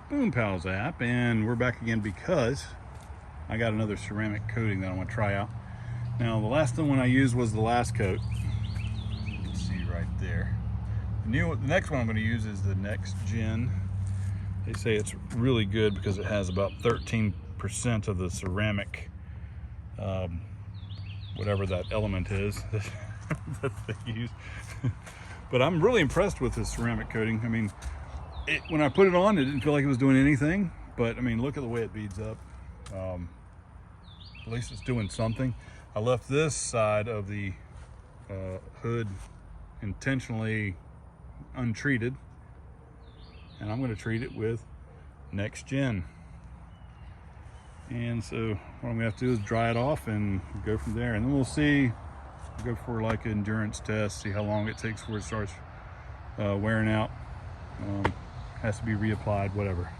Boom Pals app, and we're back again because I got another ceramic coating that I want to try out. Now the last one I used was the last coat. You can see right there. The next one I'm going to use is the Nexgen. They say it's really good because it has about 13% of the ceramic, whatever that element is that they use. But I'm really impressed with this ceramic coating. I mean, when I put it on, it didn't feel like it was doing anything, but I mean, look at the way it beads up. At least it's doing something. I left this side of the hood intentionally untreated, and I'm going to treat it with Nexgen. And so what I'm going to have to do is dry it off and go from there, and then we'll see. Go for like an endurance test, see how long it takes before it starts wearing out. Has to be reapplied, whatever.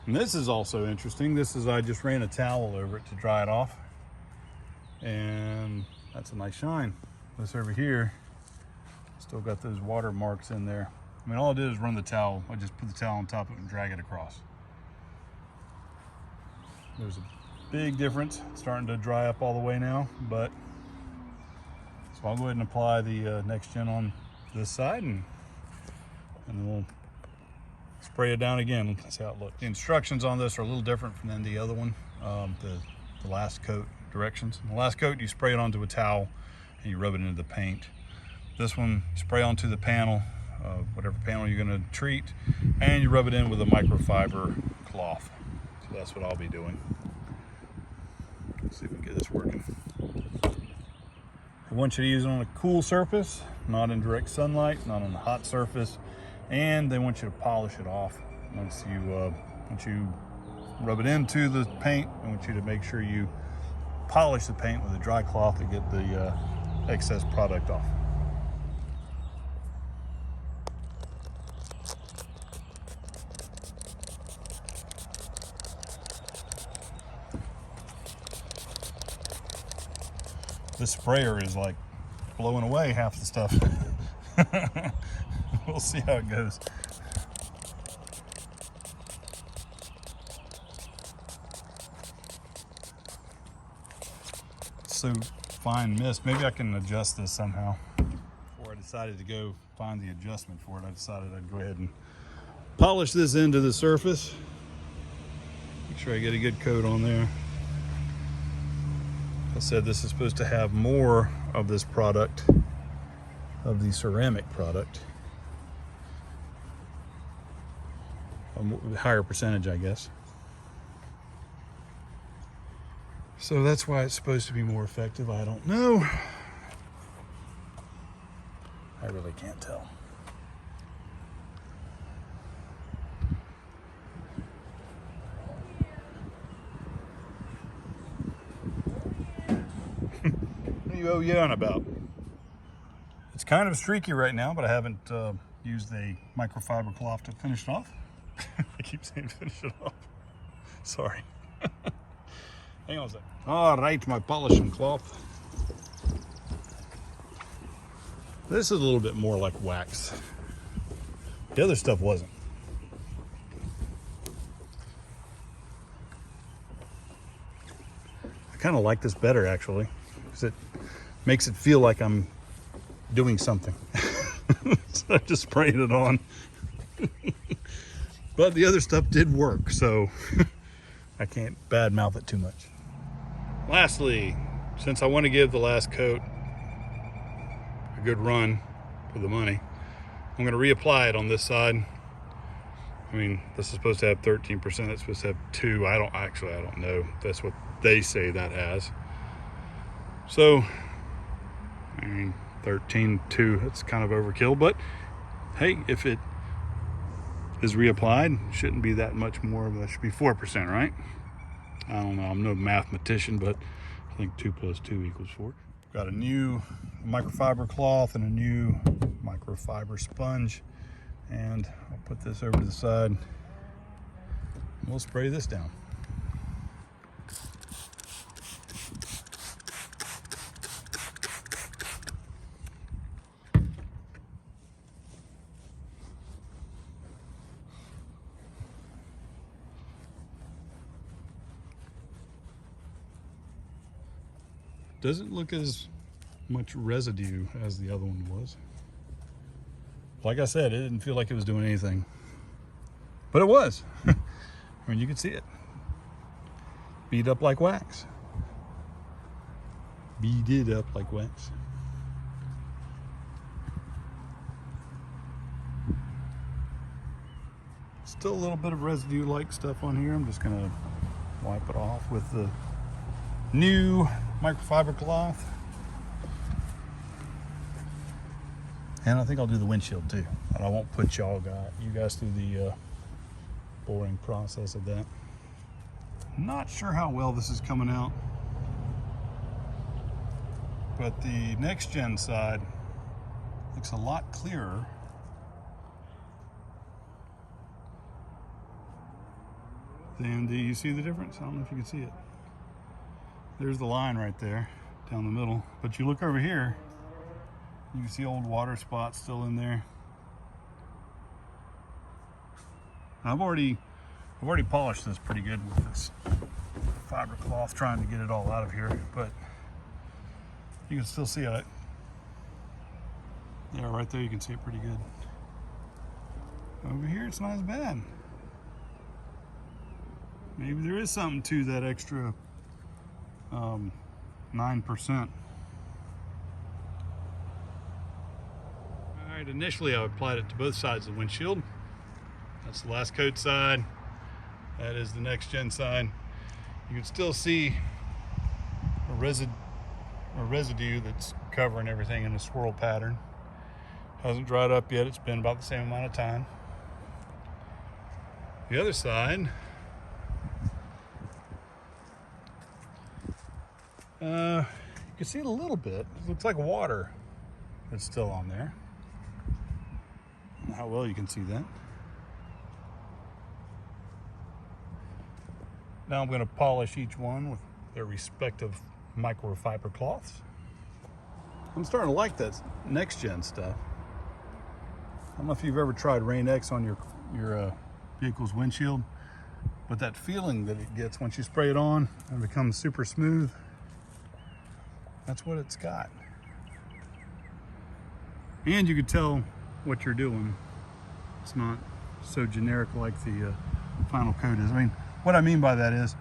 And this is also interesting. I just ran a towel over it to dry it off, and that's a nice shine. This over here still got those water marks in there. I mean, all I did is run the towel. I just put the towel on top of it and drag it across. There's a big difference. It's starting to dry up all the way now, but so I'll go ahead and apply the Nexgen on this side, and then we'll spray it down again. That's how it looks. The instructions on this are a little different than the other one, the last coat directions. In the last coat, you spray it onto a towel and you rub it into the paint. This one, you spray onto the panel, whatever panel you're going to treat, and you rub it in with a microfiber cloth. So that's what I'll be doing. Let's see if we can get this working. I want you to use it on a cool surface, not in direct sunlight, not on a hot surface, and they want you to polish it off. Once you rub it into the paint, I want you to make sure you polish the paint with a dry cloth to get the excess product off. This sprayer is like blowing away half the stuff. We'll see how it goes. So fine mist. Maybe I can adjust this somehow. Before I decided to go find the adjustment for it, I decided I'd go ahead and polish this into the surface. Make sure I get a good coat on there. I said this is supposed to have more of this product, of the ceramic product. A higher percentage, I guess. So that's why it's supposed to be more effective. I don't know. I really can't tell. What are you OYing about? It's kind of streaky right now, but I haven't used a microfiber cloth to finish it off. I keep saying finish it off. Sorry. Hang on a second. All right, my polishing cloth. This is a little bit more like wax. The other stuff wasn't. I kind of like this better, actually, because it makes it feel like I'm doing something. So I just sprayed it on. But the other stuff did work, so I can't badmouth it too much. Lastly, since I want to give the last coat a good run for the money, I'm going to reapply it on this side. I mean, this is supposed to have 13%. It's supposed to have 2. I don't know. That's what they say that has. So, I mean, 13, 2, it's kind of overkill, but hey, if it is reapplied, shouldn't be that much more, but it should be 4%, right? I don't know, I'm no mathematician, but I think 2 + 2 = 4. Got a new microfiber cloth and a new microfiber sponge, and I'll put this over to the side and we'll spray this down. Doesn't look as much residue as the other one was. Like I said, it didn't feel like it was doing anything, but it was. I mean, you could see it. Beat up like wax. Beat up like wax. Still a little bit of residue-like stuff on here. I'm just gonna wipe it off with the new microfiber cloth. And I think I'll do the windshield too. And I won't put you guys through the boring process of that. Not sure how well this is coming out, but the Nexgen side looks a lot clearer. And do you see the difference? I don't know if you can see it. There's the line right there down the middle, but you look over here, you can see old water spots still in there. I've already polished this pretty good with this fiber cloth, trying to get it all out of here, but you can still see it. Yeah, right there you can see it pretty good. Over here it's not as bad. Maybe there is something to that extra 9%. All right, initially I applied it to both sides of the windshield. That's the last coat side. That is the Nexgen side. You can still see a residue that's covering everything in a swirl pattern. Hasn't dried up yet. It's been about the same amount of time. The other side, you can see it a little bit. It looks like water that's still on there. I don't know how well you can see that. Now I'm going to polish each one with their respective microfiber cloths. I'm starting to like that Nexgen stuff. I don't know if you've ever tried Rain X on your vehicle's windshield, but that feeling that it gets once you spray it on and it becomes super smooth, that's what it's got. And you can tell what you're doing. It's not so generic like the final coat is. I mean, what I mean by that is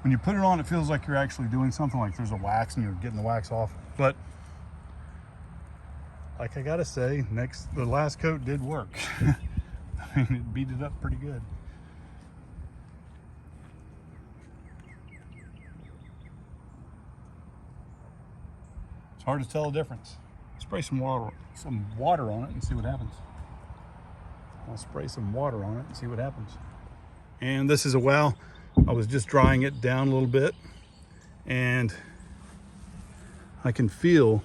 when you put it on, it feels like you're actually doing something, like there's a wax and you're getting the wax off. But like I gotta say, the last coat did work. I mean, it beat it up pretty good. It's hard to tell the difference. Spray some water on it and see what happens. I'll spray some water on it and see what happens. And this is a wow. I was just drying it down a little bit, and I can feel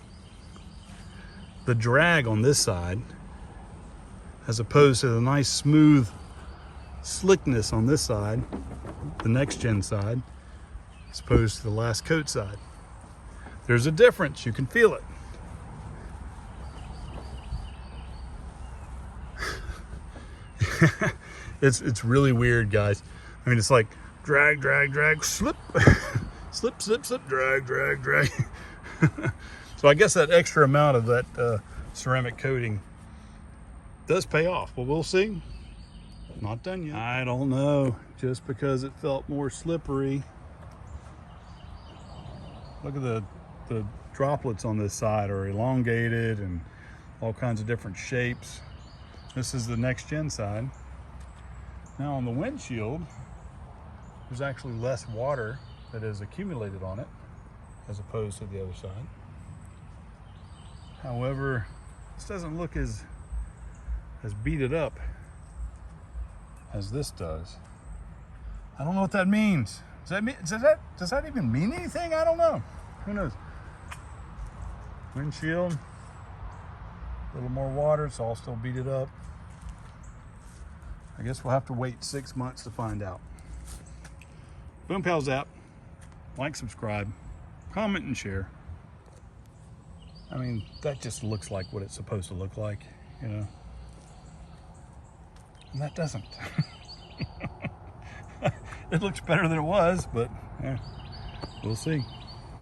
the drag on this side as opposed to the nice smooth slickness on this side, the Nexgen side, as opposed to the last coat side. There's a difference, you can feel it. It's really weird, guys. I mean, it's like drag, drag, drag, slip, slip, slip, slip, drag, drag, drag. So I guess that extra amount of that ceramic coating does pay off. Well, we'll see. Not done yet. I don't know. Just because it felt more slippery. Look at the droplets on this side are elongated and all kinds of different shapes. This is the Nexgen side. Now on the windshield, there's actually less water that is accumulated on it as opposed to the other side. However, this doesn't look as beat up as this does. I don't know what that means. Does that even mean anything? I don't know. Who knows? Windshield, a little more water, so I'll still beat it up. I guess we'll have to wait 6 months to find out. Boom Pal Zap. Like, subscribe, comment, and share. I mean, that just looks like what it's supposed to look like, you know? And that doesn't. It looks better than it was, but yeah, we'll see.